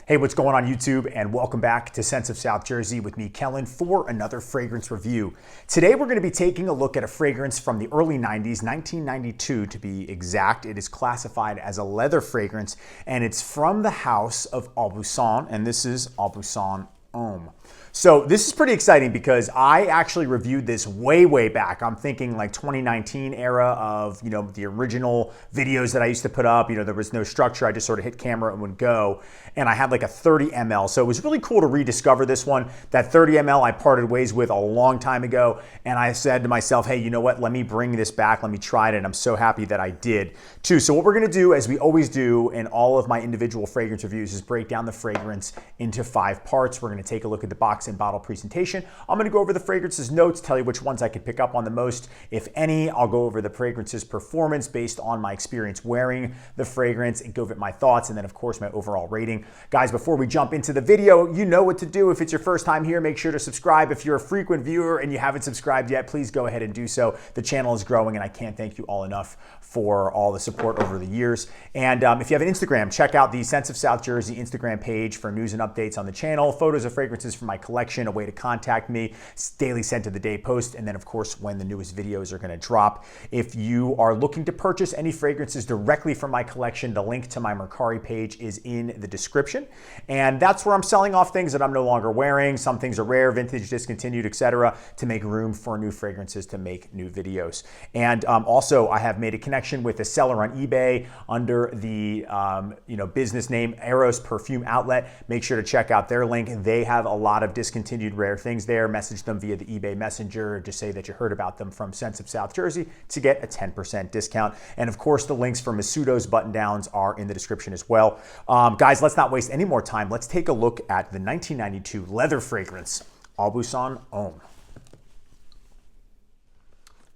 Hey, what's going on YouTube? And welcome back to Scents of South Jersey with me, Kellen, for another fragrance review. Today, we're gonna be taking a look at a fragrance from the early 90s, 1992 to be exact. It is classified as a leather fragrance, and it's from the house of Aubusson, and this is Aubusson Homme. So this is pretty exciting because I actually reviewed this way back. I'm thinking like 2019 era of, the original videos that I used to put up. There was no structure. I just sort of hit camera and would go. And I had like a 30 ml. So it was really cool to rediscover this one. That 30 ml I parted ways with a long time ago. And I said to myself, hey, you know what? Let me bring this back. Let me try it. And I'm so happy that I did too. So what we're gonna do, as we always do in all of my individual fragrance reviews, is break down the fragrance into 5 parts. We're gonna take a look at the box and bottle presentation. I'm gonna go over the fragrance's notes, tell you which ones I could pick up on the most, if any. I'll go over the fragrance's performance based on my experience wearing the fragrance and go over my thoughts, and then of course my overall rating. Guys, before we jump into the video, you know what to do. If it's your first time here, make sure to subscribe. If you're a frequent viewer and you haven't subscribed yet, please go ahead and do so. The channel is growing and I can't thank you all enough for all the support over the years. And if you have an Instagram, check out the Scents of South Jersey Instagram page for news and updates on the channel, photos of fragrances from my collection, a way to contact me, daily scent of the day post, and then of course when the newest videos are gonna drop. If you are looking to purchase any fragrances directly from my collection, the link to my Mercari page is in the description. And that's where I'm selling off things that I'm no longer wearing. Some things are rare, vintage, discontinued, etc., to make room for new fragrances to make new videos. And also I have made a connection with a seller on eBay under the business name Eros Perfume Outlet. Make sure to check out their link. They have a lot of discontinued rare things there. Message them via the eBay Messenger to say that you heard about them from Scents of South Jersey to get a 10% discount. And of course, the links for Masudo's button downs are in the description as well. Guys, let's not waste any more time. Let's take a look at the 1992 leather fragrance, Aubusson Homme.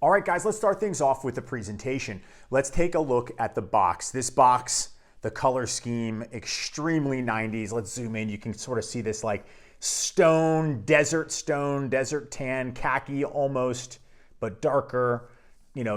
All right, guys, let's start things off with the presentation. Let's take a look at the box. This box, the color scheme, extremely 90s. Let's zoom in. You can sort of see this like stone, desert tan, khaki almost, but darker,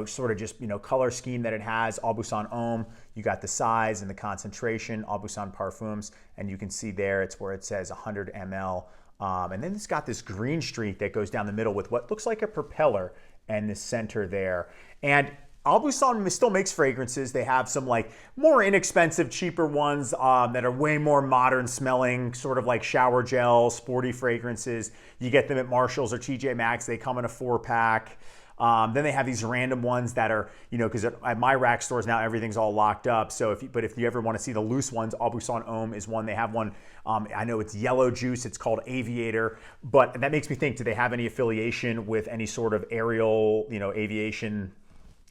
sort of just, color scheme that it has. Aubusson Homme, you got the size and the concentration, Aubusson Parfums, and you can see there, it's where it says 100 ml. And then it's got this green streak that goes down the middle with what looks like a propeller and the center there. And Aubusson still makes fragrances. They have some like more inexpensive, cheaper ones that are way more modern smelling, sort of like shower gel, sporty fragrances. You get them at Marshall's or TJ Maxx. They come in a 4-pack. Then they have these random ones that are, because at my rack stores now everything's all locked up. So if you ever want to see the loose ones, Aubusson Homme is one. They have one. I know it's yellow juice. It's called Aviator, but that makes me think: do they have any affiliation with any sort of aerial, aviation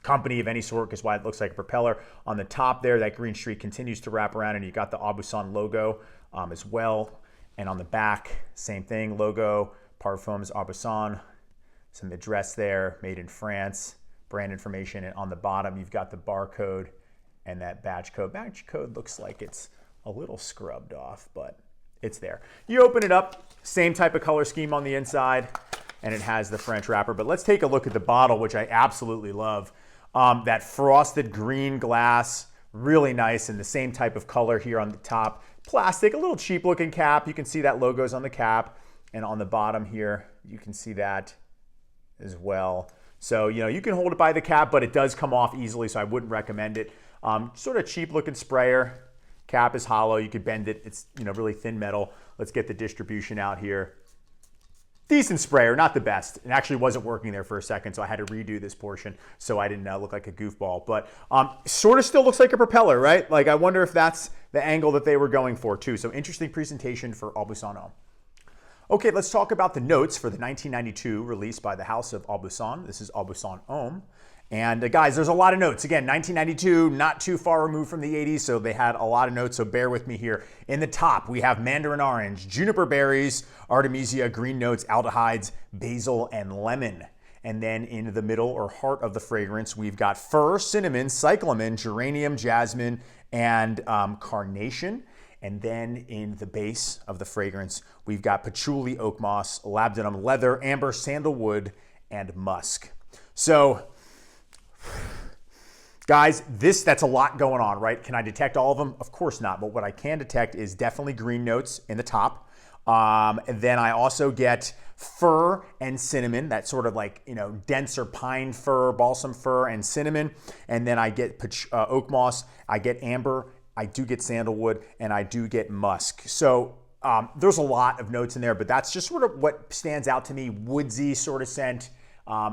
company of any sort? Because why it looks like a propeller on the top there. That green streak continues to wrap around, and you got the Aubusson logo as well. And on the back, same thing: logo, Parfums Aubusson. Some address there, made in France, brand information, and on the bottom you've got the barcode and that batch code. Batch code looks like it's a little scrubbed off, but it's there. You open it up, same type of color scheme on the inside, and it has the French wrapper. But let's take a look at the bottle, which I absolutely love. That frosted green glass, really nice, and the same type of color here on the top. Plastic, a little cheap looking cap. You can see that logo's on the cap, and on the bottom here, you can see that as well. So, you can hold it by the cap, but it does come off easily, so I wouldn't recommend it. Sort of cheap looking sprayer. Cap is hollow. You could bend it. It's, really thin metal. Let's get the distribution out here. Decent sprayer, not the best. It actually wasn't working there for a second, so I had to redo this portion so I didn't look like a goofball. But sort of still looks like a propeller, right? Like, I wonder if that's the angle that they were going for too. So interesting presentation for Aubusson Homme. Okay, let's talk about the notes for the 1992 release by the House of Aubusson. This is Aubusson Homme. And guys, there's a lot of notes. Again, 1992, not too far removed from the 80s, so they had a lot of notes, so bear with me here. In the top, we have mandarin orange, juniper berries, artemisia, green notes, aldehydes, basil, and lemon. And then in the middle or heart of the fragrance, we've got fir, cinnamon, cyclamen, geranium, jasmine, and carnation. And then in the base of the fragrance, we've got patchouli, oak moss, labdanum, leather, amber, sandalwood, and musk. So Guys, that's a lot going on, right? Can I detect all of them? Of course not. But what I can detect is definitely green notes in the top. And then I also get fir and cinnamon, that sort of like, denser pine fir, balsam fir, and cinnamon. And then I get oak moss, I get amber, I do get sandalwood, and I do get musk. So there's a lot of notes in there, but that's just sort of what stands out to me, woodsy sort of scent.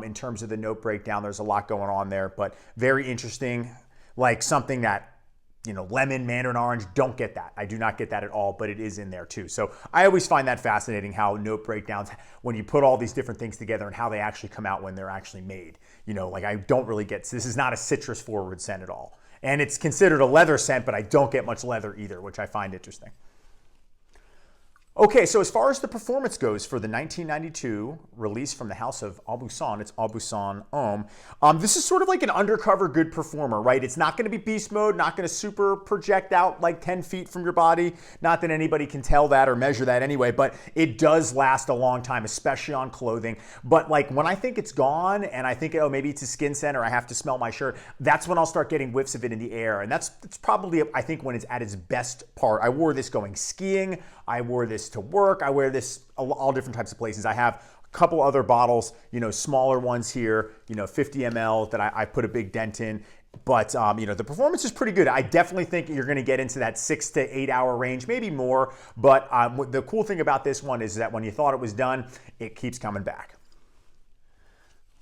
In terms of the note breakdown, there's a lot going on there, but very interesting. Like something that, lemon, mandarin orange, don't get that. I do not get that at all, but it is in there too. So I always find that fascinating how note breakdowns, when you put all these different things together and how they actually come out when they're actually made. Like I don't really get, this is not a citrus forward scent at all. And it's considered a leather scent, but I don't get much leather either, which I find interesting. Okay, so as far as the performance goes for the 1992 release from the house of Aubusson, it's Aubusson Homme. This is sort of like an undercover good performer, right? It's not going to be beast mode, not going to super project out like 10 feet from your body. Not that anybody can tell that or measure that anyway, but it does last a long time, especially on clothing. But like when I think it's gone and I think, oh, maybe it's a skin scent or I have to smell my shirt, that's when I'll start getting whiffs of it in the air. And that's probably, I think, when it's at its best part. I wore this going skiing. I wore this to work. I wear this all different types of places. I have a couple other bottles, smaller ones here, 50 ml that I put a big dent in. But, the performance is pretty good. I definitely think you're going to get into that 6 to 8 hour range, maybe more. But the cool thing about this one is that when you thought it was done, it keeps coming back.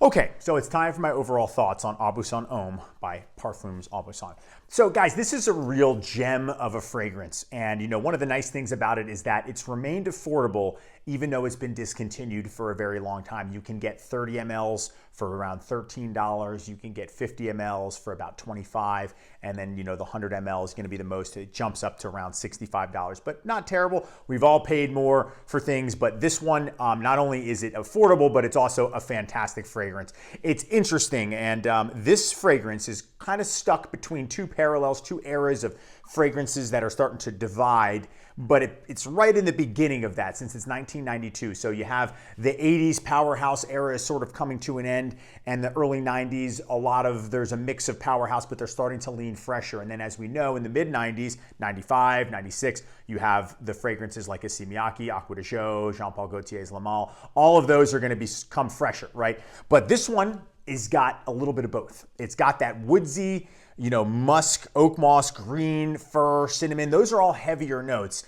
Okay, so it's time for my overall thoughts on Aubusson Homme by Parfums Aubusson. So guys, this is a real gem of a fragrance. And one of the nice things about it is that it's remained affordable even though it's been discontinued for a very long time. You can get 30 mLs for around $13. You can get 50 mLs for about $25. And then, the 100 ml is going to be the most. It jumps up to around $65, but not terrible. We've all paid more for things, but this one, not only is it affordable, but it's also a fantastic fragrance. It's interesting, and this fragrance is kind of stuck between two parallels, two eras of fragrances that are starting to divide, but it's right in the beginning of that since it's 1992. So you have the 80s powerhouse era is sort of coming to an end, and the early 90s, there's a mix of powerhouse, but they're starting to lean fresher. And then as we know, in the mid 90s, 95, 96, you have the fragrances like Issey Miyake, Acqua di Gio, Jean Paul Gaultier's Le Male. All of those are going to become fresher, right? But this one has got a little bit of both. It's got that woodsy, musk, oak moss, green, fir, cinnamon. Those are all heavier notes.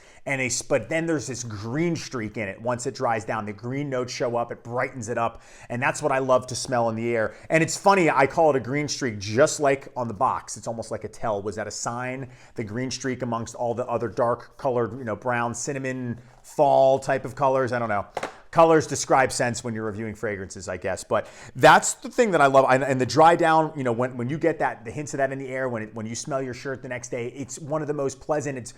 But then there's this green streak in it. Once it dries down, the green notes show up, it brightens it up. And that's what I love to smell in the air. And it's funny, I call it a green streak just like on the box. It's almost like a tell. Was that a sign? The green streak amongst all the other dark colored, brown, cinnamon, fall type of colors. I don't know. Colors describe scents when you're reviewing fragrances, I guess. But that's the thing that I love. And the dry down, when you get the hints of that in the air, when you smell your shirt the next day, it's one of the most pleasant.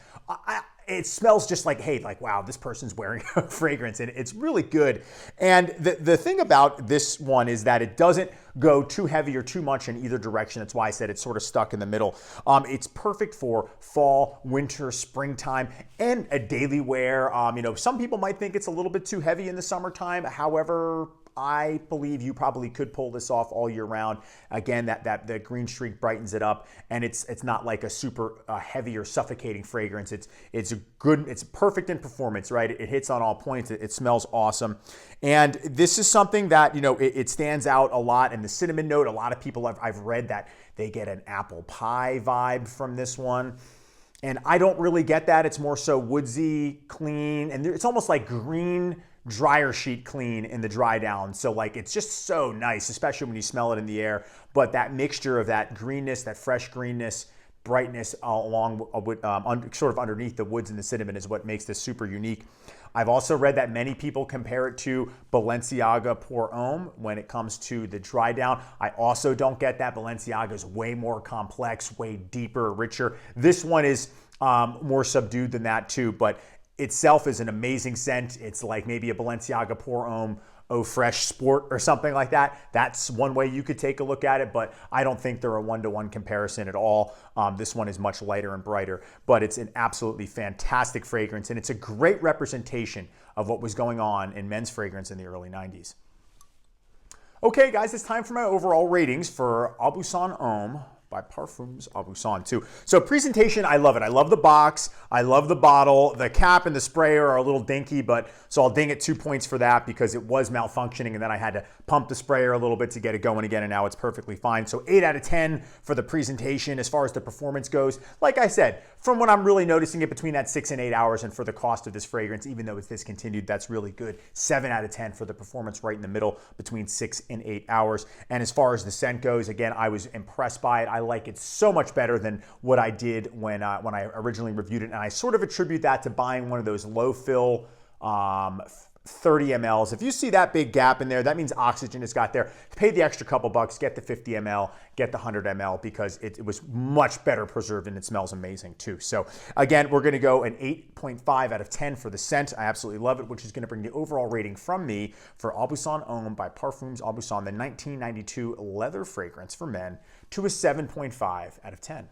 It smells just like, hey, like, wow, this person's wearing a fragrance, and it's really good. And the thing about this one is that it doesn't go too heavy or too much in either direction. That's why I said it's sort of stuck in the middle. It's perfect for fall, winter, springtime, and a daily wear. Some people might think it's a little bit too heavy in the summertime. However, I believe you probably could pull this off all year round. Again, the green streak brightens it up, and it's not like a super heavy or suffocating fragrance. It's perfect in performance, right? It hits on all points. It smells awesome, and this is something that it stands out a lot. And the cinnamon note, a lot of people I've read that they get an apple pie vibe from this one. And I don't really get that. It's more so woodsy, clean, and it's almost like green dryer sheet clean in the dry down. So like it's just so nice, especially when you smell it in the air. But that mixture of that greenness, that fresh greenness, brightness along with sort of underneath the woods and the cinnamon is what makes this super unique. I've also read that many people compare it to Balenciaga Pour Homme when it comes to the dry down. I also don't get that. Balenciaga is way more complex, way deeper, richer. This one is more subdued than that too, but itself is an amazing scent. It's like maybe a Balenciaga Pour Homme Eau Fresh Sport or something like that. That's one way you could take a look at it, but I don't think they're a one-to-one comparison at all. This one is much lighter and brighter, but it's an absolutely fantastic fragrance, and it's a great representation of what was going on in men's fragrance in the early 90s. Okay, guys, it's time for my overall ratings for Aubusson Homme by Parfums Aubusson too. So presentation, I love it. I love the box. I love the bottle. The cap and the sprayer are a little dinky, but so I'll ding it 2 points for that because it was malfunctioning and then I had to pump the sprayer a little bit to get it going again, and now it's perfectly fine. So 8 out of 10 for the presentation. As far as the performance goes, like I said, from what I'm really noticing it between that 6 and 8 hours, and for the cost of this fragrance, even though it's discontinued, that's really good. 7 out of 10 for the performance right in the middle between 6 and 8 hours. And as far as the scent goes, again, I was impressed by it. I like it so much better than what I did when I originally reviewed it. And I sort of attribute that to buying one of those low fill 30 mLs. If you see that big gap in there, that means oxygen has got there. Pay the extra couple bucks, get the 50 ml, get the 100 ml because it was much better preserved and it smells amazing too. So again, we're going to go an 8.5 out of 10 for the scent. I absolutely love it, which is going to bring the overall rating from me for Aubusson Homme by Parfums Aubusson, the 1992 leather fragrance for men, to a 7.5 out of 10.